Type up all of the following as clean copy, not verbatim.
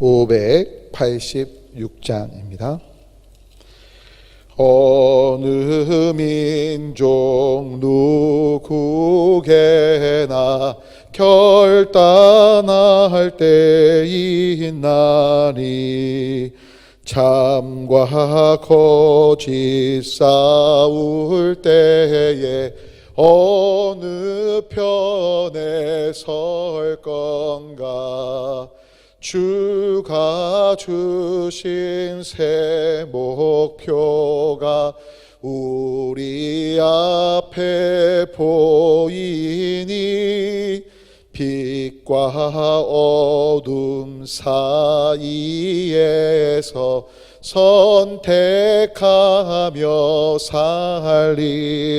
586장입니다. 어느 민족 누구게나 결단할 때이 있나니 참과 거짓 싸울 때에 어느 편에 설 건가. 주가 주신 새 목표가 우리 앞에 보이니 빛과 어둠 사이에서 선택하며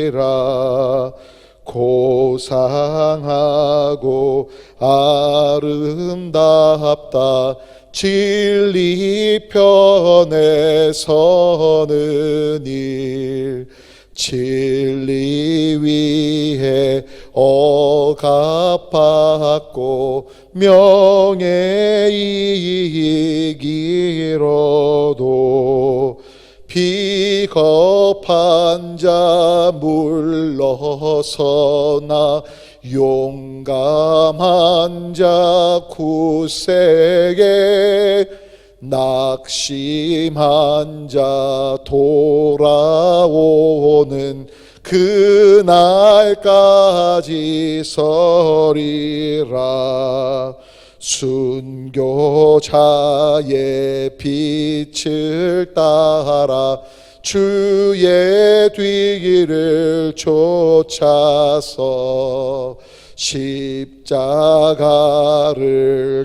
살리라. 고상하고 아름답다 진리 편에 서는 일. 진리 위에 억압받고 명예이익 잃어도 비겁한 자 물러서나 용감한 자 굳세게 낙심한 자 돌아오는 그날까지 서리라. 순교자의 빛을 따라 주의 뒤를 쫓아서 십자가를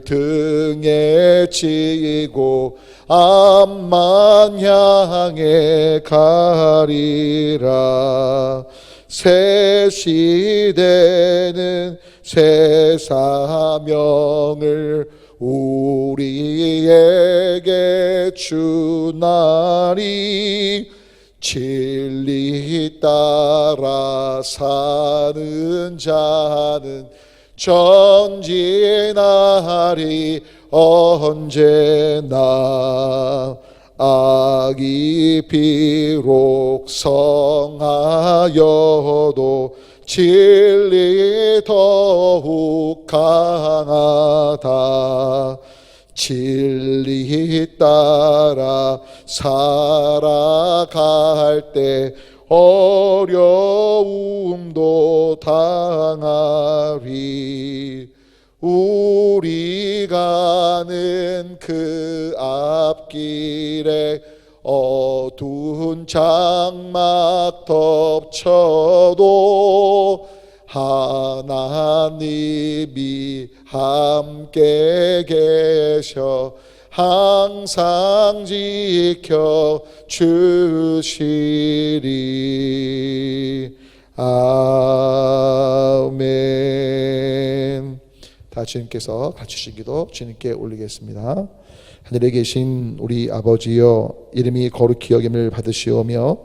등에 지고 앞만 향해 가리라. 새 시대는 새 사명을 우리에게 주나니 진리 따라 사는 자는 전진하리 언제나. 악이 비록 성하여도 진리 더욱 강하다. 진리 따라 살아갈 때 어려움도 당하리. 우리 가는 그 앞길에 어두운 장막 덮쳐도 하나님이 함께 계셔 항상 지켜 주시리. 아멘. 다 주님께서 갖추신 기도 주님께 올리겠습니다. 하늘에 계신 우리 아버지여, 이름이 거룩히 여김을 받으시오며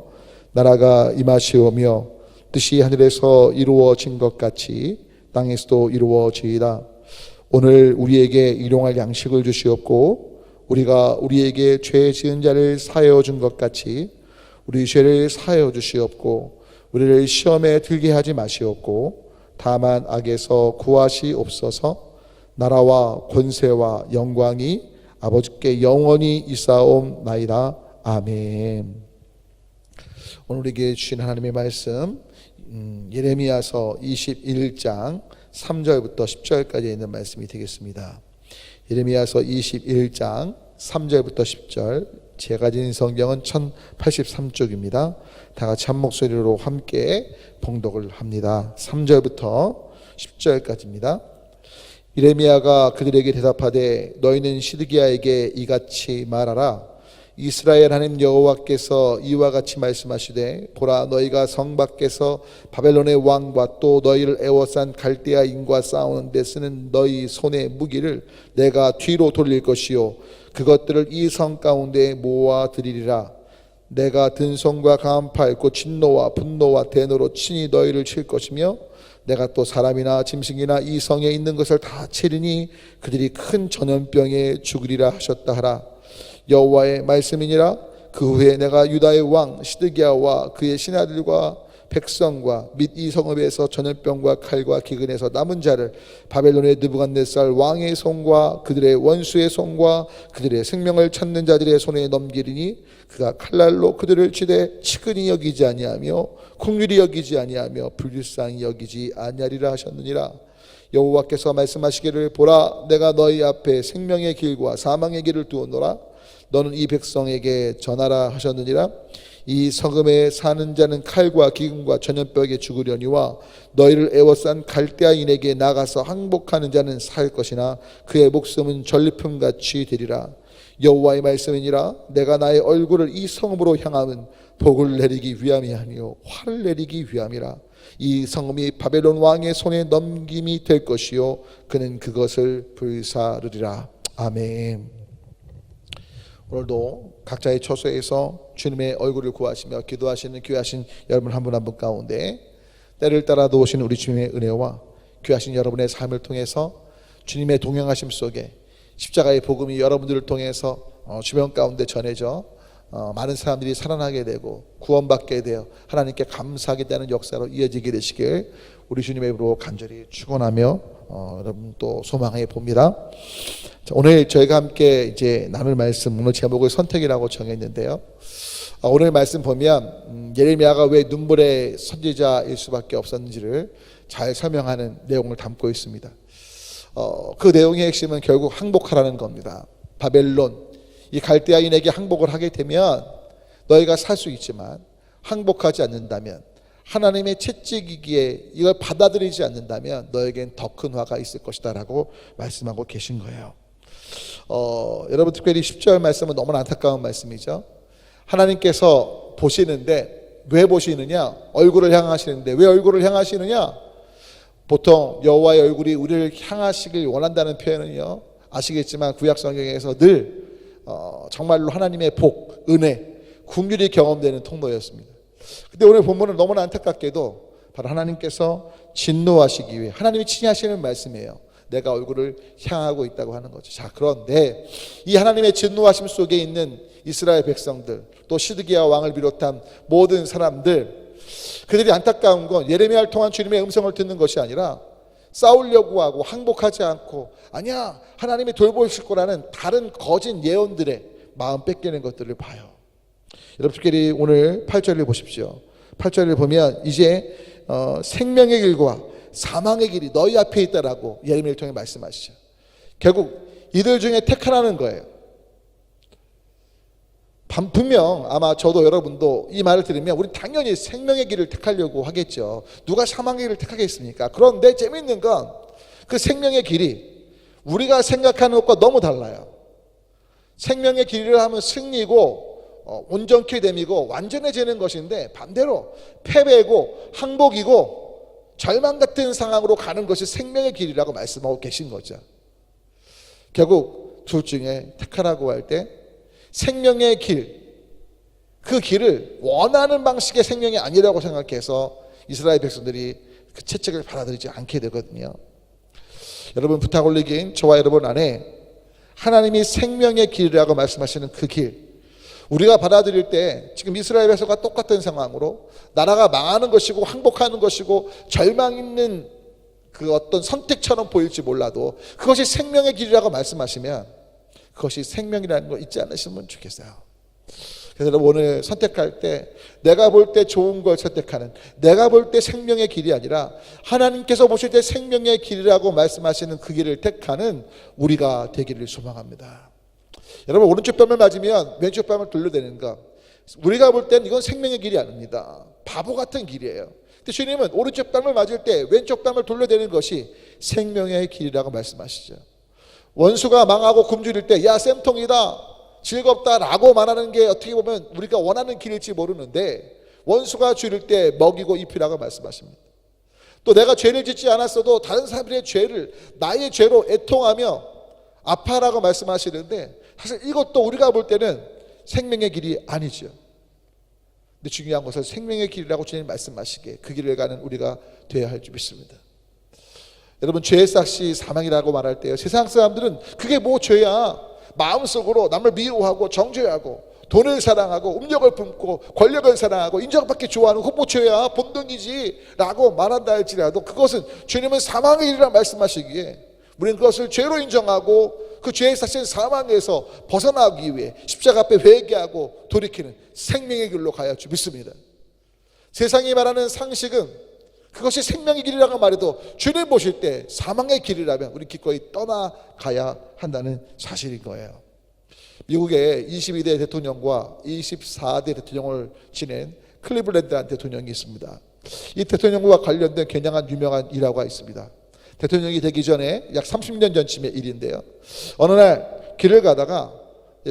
나라가 임하시오며 뜻이 하늘에서 이루어진 것 같이 땅에서도 이루어지이다. 오늘 우리에게 일용할 양식을 주시옵고 우리가 우리에게 죄 지은 자를 사하여 준 것 같이 우리 죄를 사하여 주시옵고 우리를 시험에 들게 하지 마시옵고 다만 악에서 구하시옵소서. 나라와 권세와 영광이 아버지께 영원히 있사옵나이다. 아멘. 오늘 우리에게 주신 하나님의 말씀 예레미야서 21장 3절부터 10절까지 있는 말씀이 되겠습니다. 예레미야서 21장 3절부터 10절, 제가 가진 성경은 1083쪽입니다. 다 같이 한 목소리로 함께 봉독을 합니다. 3절부터 10절까지입니다. 예레미야가 그들에게 대답하되 너희는 시드기야에게 이같이 말하라. 이스라엘 하나님 여호와께서 이와 같이 말씀하시되 보라, 너희가 성 밖에서 바벨론의 왕과 또 너희를 애워싼 갈대아인과 싸우는 데 쓰는 너희 손의 무기를 내가 뒤로 돌릴 것이요 그것들을 이 성 가운데 모아드리리라. 내가 든손과 강한 팔 곧 진노와 분노와 대노로 친히 너희를 칠 것이며 내가 또 사람이나 짐승이나 이 성에 있는 것을 다 치리니 그들이 큰 전염병에 죽으리라 하셨다 하라. 여호와의 말씀이니라. 그 후에 내가 유다의 왕 시드기야와 그의 신하들과 백성과 및 이 성읍에서 전염병과 칼과 기근에서 남은 자를 바벨론의 느부갓네살 왕의 손과 그들의 원수의 손과 그들의 생명을 찾는 자들의 손에 넘기리니 그가 칼날로 그들을 치되 치근히 여기지 아니하며 긍휼히 여기지 아니하며 불쌍히 여기지 아니하리라 하셨느니라. 여호와께서 말씀하시기를 보라 내가 너희 앞에 생명의 길과 사망의 길을 두었노라. 너는 이 백성에게 전하라 하셨느니라. 이 성읍에 사는 자는 칼과 기근과 전염병에 죽으려니와 너희를 애워싼 갈대아인에게 나가서 항복하는 자는 살 것이나 그의 목숨은 전리품같이 되리라. 여호와의 말씀이니라. 내가 나의 얼굴을 이 성읍으로 향함은 복을 내리기 위함이 아니요 화를 내리기 위함이라. 이 성읍이 바벨론 왕의 손에 넘김이 될 것이요 그는 그것을 불사르리라. 아멘. 오늘도 각자의 처소에서 주님의 얼굴을 구하시며 기도하시는 귀하신 여러분 한 분 한 분 가운데 때를 따라 도우시는 우리 주님의 은혜와 귀하신 여러분의 삶을 통해서 주님의 동행하심 속에 십자가의 복음이 여러분들을 통해서 주변 가운데 전해져 많은 사람들이 살아나게 되고 구원받게 되어 하나님께 감사하게 되는 역사로 이어지게 되시길 우리 주님의 이름으로 간절히 축원하며 여러분 또 소망해 봅니다. 자, 오늘 저희가 함께 이제 나눌 말씀 오늘 제목을 선택이라고 정했는데요. 오늘 말씀 보면 예레미야가 왜 눈물의 선지자일 수밖에 없었는지를 잘 설명하는 내용을 담고 있습니다. 그 내용의 핵심은 결국 항복하라는 겁니다. 바벨론 이 갈대아인에게 항복을 하게 되면 너희가 살 수 있지만 항복하지 않는다면 하나님의 채찍이기에 이걸 받아들이지 않는다면 너에겐 더 큰 화가 있을 것이다 라고 말씀하고 계신 거예요. 여러분 특별히 10절 말씀은 너무나 안타까운 말씀이죠. 하나님께서 보시는데 왜 보시느냐? 얼굴을 향하시는데 왜 얼굴을 향하시느냐? 보통 여호와의 얼굴이 우리를 향하시길 원한다는 표현은요 아시겠지만 구약 성경에서 늘 정말로 하나님의 복, 은혜, 긍휼이 경험되는 통로였습니다. 근데 오늘 본문은 너무나 안타깝게도 바로 하나님께서 진노하시기 위해 하나님이 친히 하시는 말씀이에요. 내가 얼굴을 향하고 있다고 하는 거죠. 자, 그런데 이 하나님의 진노하심 속에 있는 이스라엘 백성들 또 시드기야 왕을 비롯한 모든 사람들 그들이 안타까운 건 예레미야를 통한 주님의 음성을 듣는 것이 아니라 싸우려고 하고 항복하지 않고 아니야 하나님이 돌보실 거라는 다른 거짓 예언들의 마음 뺏기는 것들을 봐요. 여러분 특별히 오늘 8절을 보십시오. 8절을 보면 이제 생명의 길과 사망의 길이 너희 앞에 있다라고 예레미야를 통해 말씀하시죠. 결국 이들 중에 택하라는 거예요. 분명 아마 저도 여러분도 이 말을 들으면 우리 당연히 생명의 길을 택하려고 하겠죠. 누가 사망의 길을 택하겠습니까? 그런데 재미있는 건 그 생명의 길이 우리가 생각하는 것과 너무 달라요. 생명의 길을 하면 승리고 온전케 됨이고 완전해지는 것인데 반대로 패배고 항복이고 절망 같은 상황으로 가는 것이 생명의 길이라고 말씀하고 계신 거죠. 결국 둘 중에 택하라고 할 때 생명의 길, 그 길을 원하는 방식의 생명이 아니라고 생각해서 이스라엘 백성들이 그 채찍을 받아들이지 않게 되거든요. 여러분 부탁 올리긴 저와 여러분 안에 하나님이 생명의 길이라고 말씀하시는 그 길, 우리가 받아들일 때 지금 이스라엘 백성과 똑같은 상황으로 나라가 망하는 것이고 항복하는 것이고 절망 있는 그 어떤 선택처럼 보일지 몰라도 그것이 생명의 길이라고 말씀하시면 그것이 생명이라는 거 잊지 않으시면 좋겠어요. 그래서 여러분 오늘 선택할 때 내가 볼 때 좋은 걸 선택하는, 내가 볼 때 생명의 길이 아니라 하나님께서 보실 때 생명의 길이라고 말씀하시는 그 길을 택하는 우리가 되기를 소망합니다. 여러분 오른쪽 뺨을 맞으면 왼쪽 뺨을 돌려대는 것, 우리가 볼 때는 이건 생명의 길이 아닙니다. 바보 같은 길이에요. 근데 주님은 오른쪽 뺨을 맞을 때 왼쪽 뺨을 돌려대는 것이 생명의 길이라고 말씀하시죠. 원수가 망하고 굶주릴 때 야 쌤통이다 즐겁다라고 말하는 게 어떻게 보면 우리가 원하는 길일지 모르는데 원수가 줄일 때 먹이고 입히라고 말씀하십니다. 또 내가 죄를 짓지 않았어도 다른 사람들의 죄를 나의 죄로 애통하며 아파라고 말씀하시는데 사실 이것도 우리가 볼 때는 생명의 길이 아니죠. 근데 중요한 것은 생명의 길이라고 주님 말씀하시기에 그 길을 가는 우리가 되어야 할 줄 믿습니다. 여러분, 죄의 삭시 사망이라고 말할 때요, 세상 사람들은 그게 뭐 죄야, 마음속으로 남을 미워하고 정죄하고 돈을 사랑하고 음욕을 품고 권력을 사랑하고 인정받기 좋아하는 그거 뭐 죄야, 본능이지 라고 말한다 할지라도 그것은 주님은 사망의 길이라 말씀하시기에 우리는 그것을 죄로 인정하고 그 죄의 삭신 사망에서 벗어나기 위해 십자가 앞에 회개하고 돌이키는 생명의 길로 가야 할 줄 믿습니다. 세상이 말하는 상식은 그것이 생명의 길이라고 말해도 주님 보실 때 사망의 길이라면 우리 기꺼이 떠나가야 한다는 사실인 거예요. 미국의 22대 대통령과 24대 대통령을 지낸 클리블랜드라는 대통령이 있습니다. 이 대통령과 관련된 굉장한 유명한 일화가 있습니다. 대통령이 되기 전에 약 30년 전쯤의 일인데요, 어느 날 길을 가다가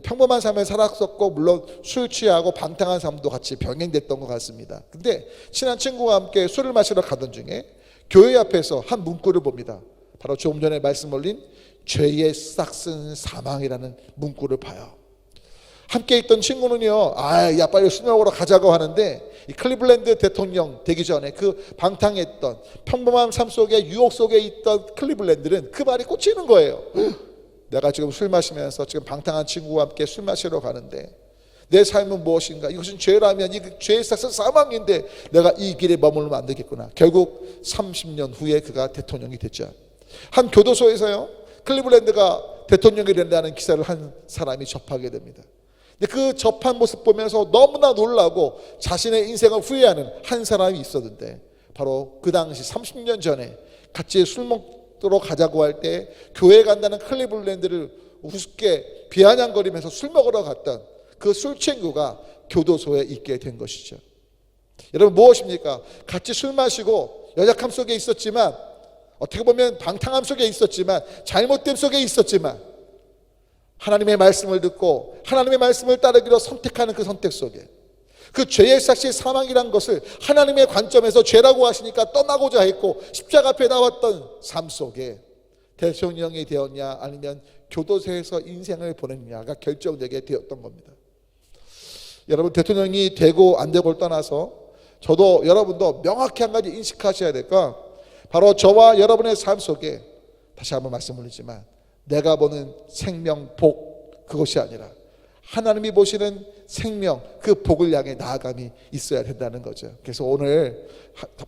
평범한 삶을 살았었고 물론 술 취하고 방탕한 삶도 같이 병행됐던 것 같습니다. 근데 친한 친구와 함께 술을 마시러 가던 중에 교회 앞에서 한 문구를 봅니다. 바로 조금 전에 말씀 올린 죄의 싹슨 사망이라는 문구를 봐요. 함께 있던 친구는요, 야 빨리 술 먹으러 가자고 하는데 이 클리블랜드 대통령 되기 전에 그 방탕했던 평범한 삶 속에 유혹 속에 있던 클리블랜드는 그 말이 꽂히는 거예요. 내가 지금 술 마시면서 지금 방탕한 친구와 함께 술 마시러 가는데 내 삶은 무엇인가? 이것은 죄라면 이 죄의 삭은 사망인데 내가 이 길에 머물면 안 되겠구나. 결국 30년 후에 그가 대통령이 됐죠. 한 교도소에서요, 클리블랜드가 대통령이 된다는 기사를 한 사람이 접하게 됩니다. 근데 그 접한 모습 보면서 너무나 놀라고 자신의 인생을 후회하는 한 사람이 있었는데, 바로 그 당시 30년 전에 같이 술 먹으러 가자고 할 때 교회 간다는 클리블랜드를 우습게 비아냥거리면서 술 먹으러 갔던 그 술 친구가 교도소에 있게 된 것이죠. 여러분, 무엇입니까? 같이 술 마시고 연약함 속에 있었지만, 어떻게 보면 방탕함 속에 있었지만, 잘못됨 속에 있었지만, 하나님의 말씀을 듣고 하나님의 말씀을 따르기로 선택하는 그 선택 속에 그 죄의 삭시 사망이란 것을 하나님의 관점에서 죄라고 하시니까 떠나고자 했고 십자가 앞에 나왔던 삶 속에 대통령이 되었냐 아니면 교도소에서 인생을 보냈냐가 결정되게 되었던 겁니다. 여러분, 대통령이 되고 안 되고를 떠나서 저도 여러분도 명확히 한 가지 인식하셔야 될까, 바로 저와 여러분의 삶 속에 다시 한번 말씀드리지만 내가 보는 생명, 복, 그것이 아니라 하나님이 보시는 생명, 그 복을 향해 나아감이 있어야 된다는 거죠. 그래서 오늘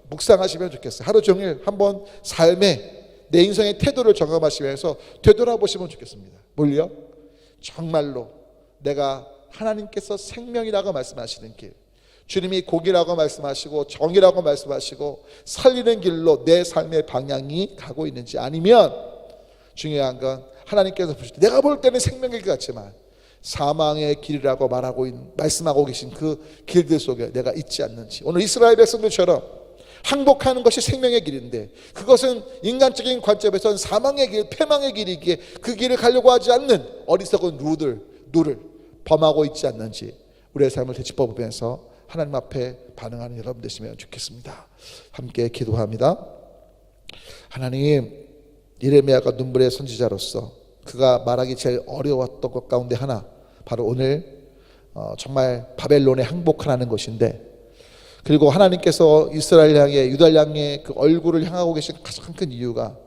묵상하시면 좋겠어요. 하루 종일 한번 삶에 내 인생의 태도를 점검하시면서 되돌아보시면 좋겠습니다. 뭘요? 정말로 내가 하나님께서 생명이라고 말씀하시는 길, 주님이 복이라고 말씀하시고 정의라고 말씀하시고 살리는 길로 내 삶의 방향이 가고 있는지, 아니면 중요한 건 하나님께서 보실 때 내가 볼 때는 생명일 것 같지만 사망의 길이라고 말씀하고 계신 그 길들 속에 내가 있지 않는지. 오늘 이스라엘 백성들처럼 항복하는 것이 생명의 길인데 그것은 인간적인 관점에서는 사망의 길, 패망의 길이기에 그 길을 가려고 하지 않는 어리석은 누를 범하고 있지 않는지 우리의 삶을 되짚어보면서 하나님 앞에 반응하는 여러분 되시면 좋겠습니다. 함께 기도합니다. 하나님, 예레미야가 눈물의 선지자로서 그가 말하기 제일 어려웠던 것 가운데 하나, 바로 오늘 정말 바벨론에 항복하라는 것인데, 그리고 하나님께서 이스라엘 향해 유다를 향해 그 얼굴을 향하고 계신 가장 큰 이유가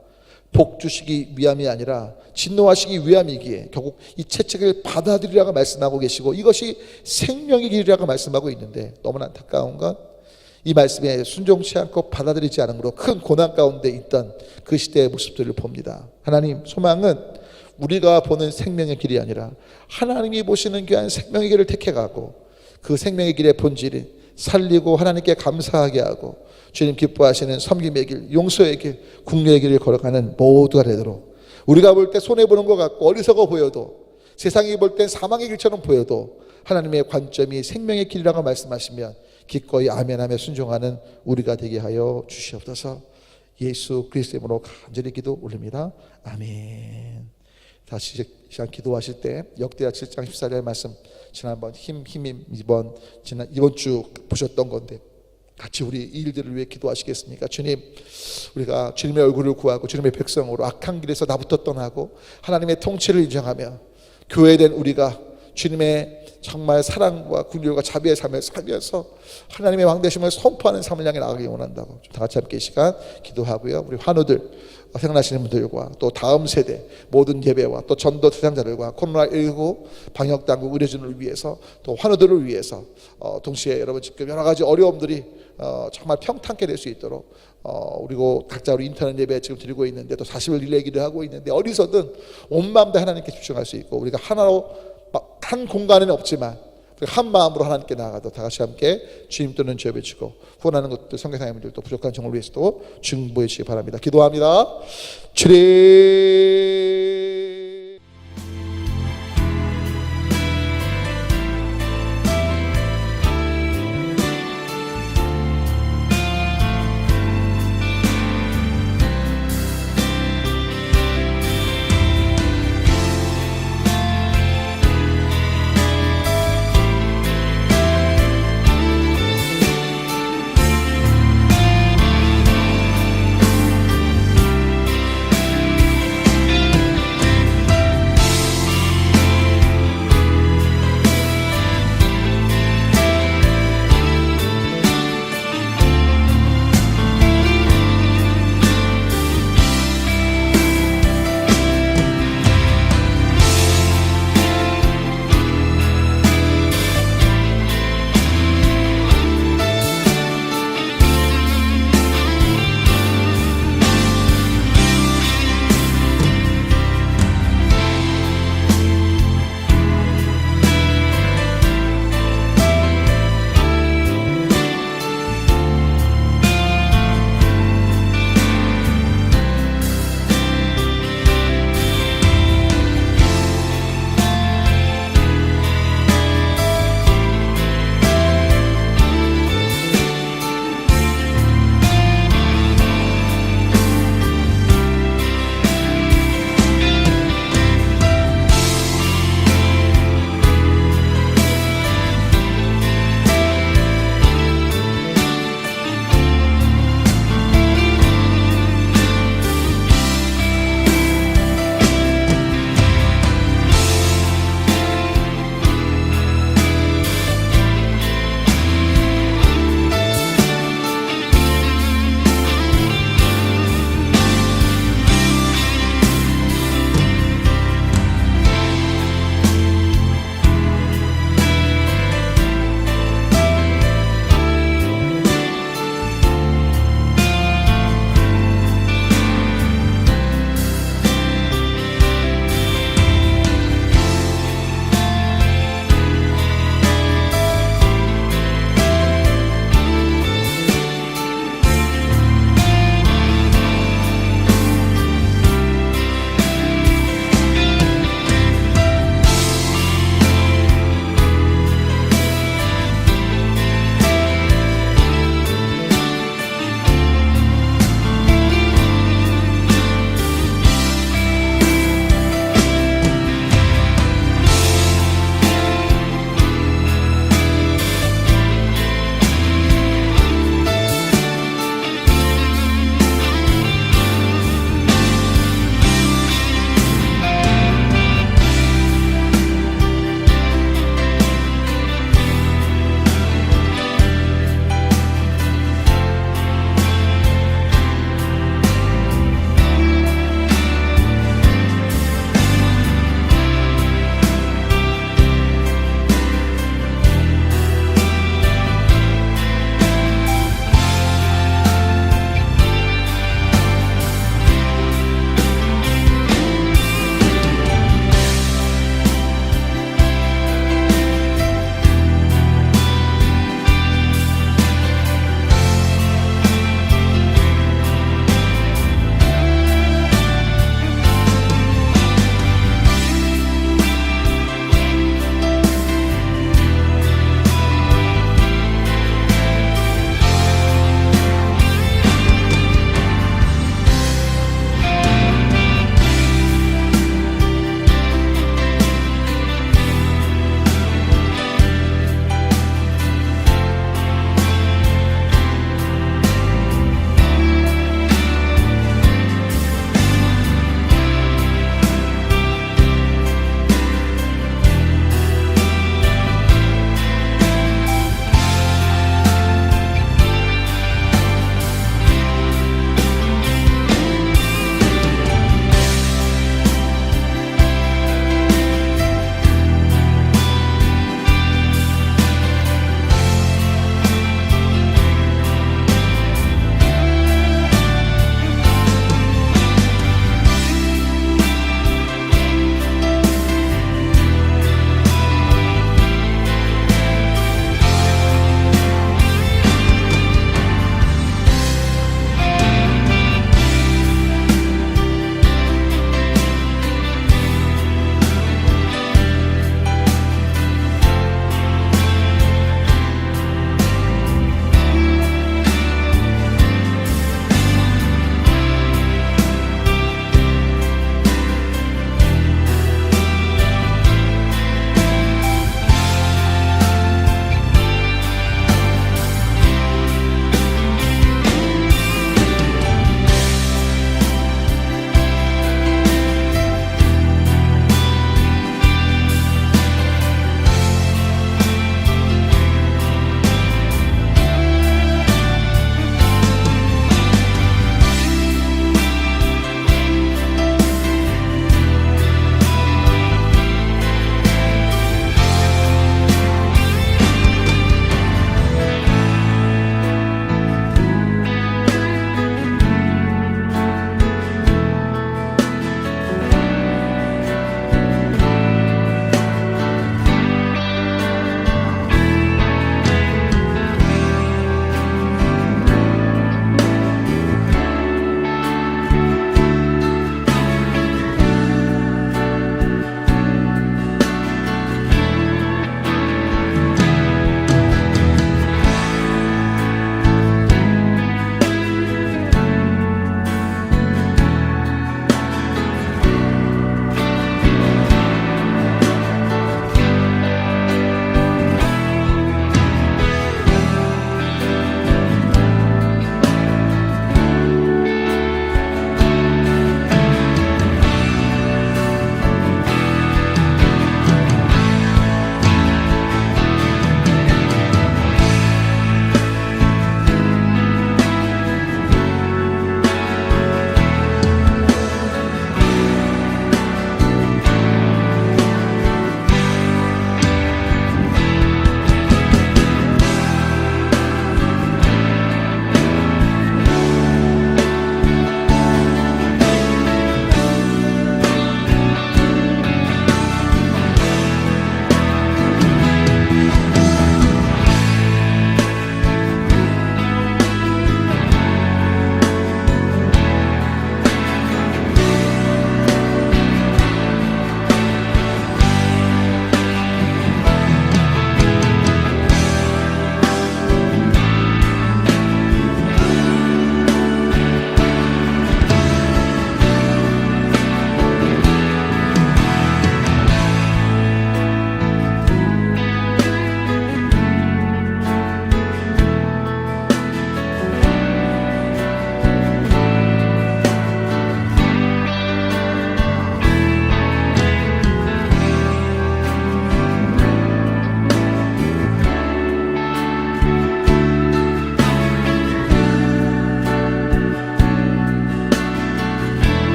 복 주시기 위함이 아니라 진노하시기 위함이기에 결국 이 채찍을 받아들이라고 말씀하고 계시고 이것이 생명의 길이라고 말씀하고 있는데, 너무나 안타까운 건 이 말씀에 순종치 않고 받아들이지 않음으로 큰 고난 가운데 있던 그 시대의 모습들을 봅니다. 하나님, 소망은 우리가 보는 생명의 길이 아니라 하나님이 보시는 귀한 생명의 길을 택해가고 그 생명의 길의 본질이 살리고 하나님께 감사하게 하고 주님 기뻐하시는 섬김의 길, 용서의 길, 국류의 길을 걸어가는 모두가 되도록, 우리가 볼 때 손해보는 것 같고 어리석어 보여도, 세상이 볼 땐 사망의 길처럼 보여도 하나님의 관점이 생명의 길이라고 말씀하시면 기꺼이 아멘하며 순종하는 우리가 되게 하여 주시옵소서. 예수 그리스도의 이름으로 간절히 기도 올립니다. 아멘. 다시 시간 기도하실 때 역대하 7장 14절 말씀, 지난번 이번 주 보셨던 건데 같이 우리 이 일들을 위해 기도하시겠습니까? 주님, 우리가 주님의 얼굴을 구하고 주님의 백성으로 악한 길에서 나부터 떠나고 하나님의 통치를 인정하며 교회된 우리가 주님의 정말 사랑과 긍휼과 자비의 삶을 살면서 하나님의 왕되심을 선포하는 삶을 향해 나가기 원한다고 다 같이 함께 이 시간 기도하고요. 우리 환우들 생각나시는 분들과 또 다음 세대 모든 예배와 또 전도 대상자들과 코로나19 방역당국 의료진을 위해서 또 환우들을 위해서 동시에 여러분 지금 여러 가지 어려움들이 정말 평탄케 될 수 있도록 그리고 각자 우리 인터넷 예배 지금 드리고 있는데 또 40일 릴레이 기도하고 있는데 어디서든 온 마음 다 하나님께 집중할 수 있고 우리가 하나로 한 공간에는 없지만 한 마음으로 하나님께 나아가도 다 같이 함께 주님 또는 주여 외치고 후원하는 것들 성교사님들도 부족한 정을 위해서도 중보해 주시기 바랍니다. 기도합니다. 주님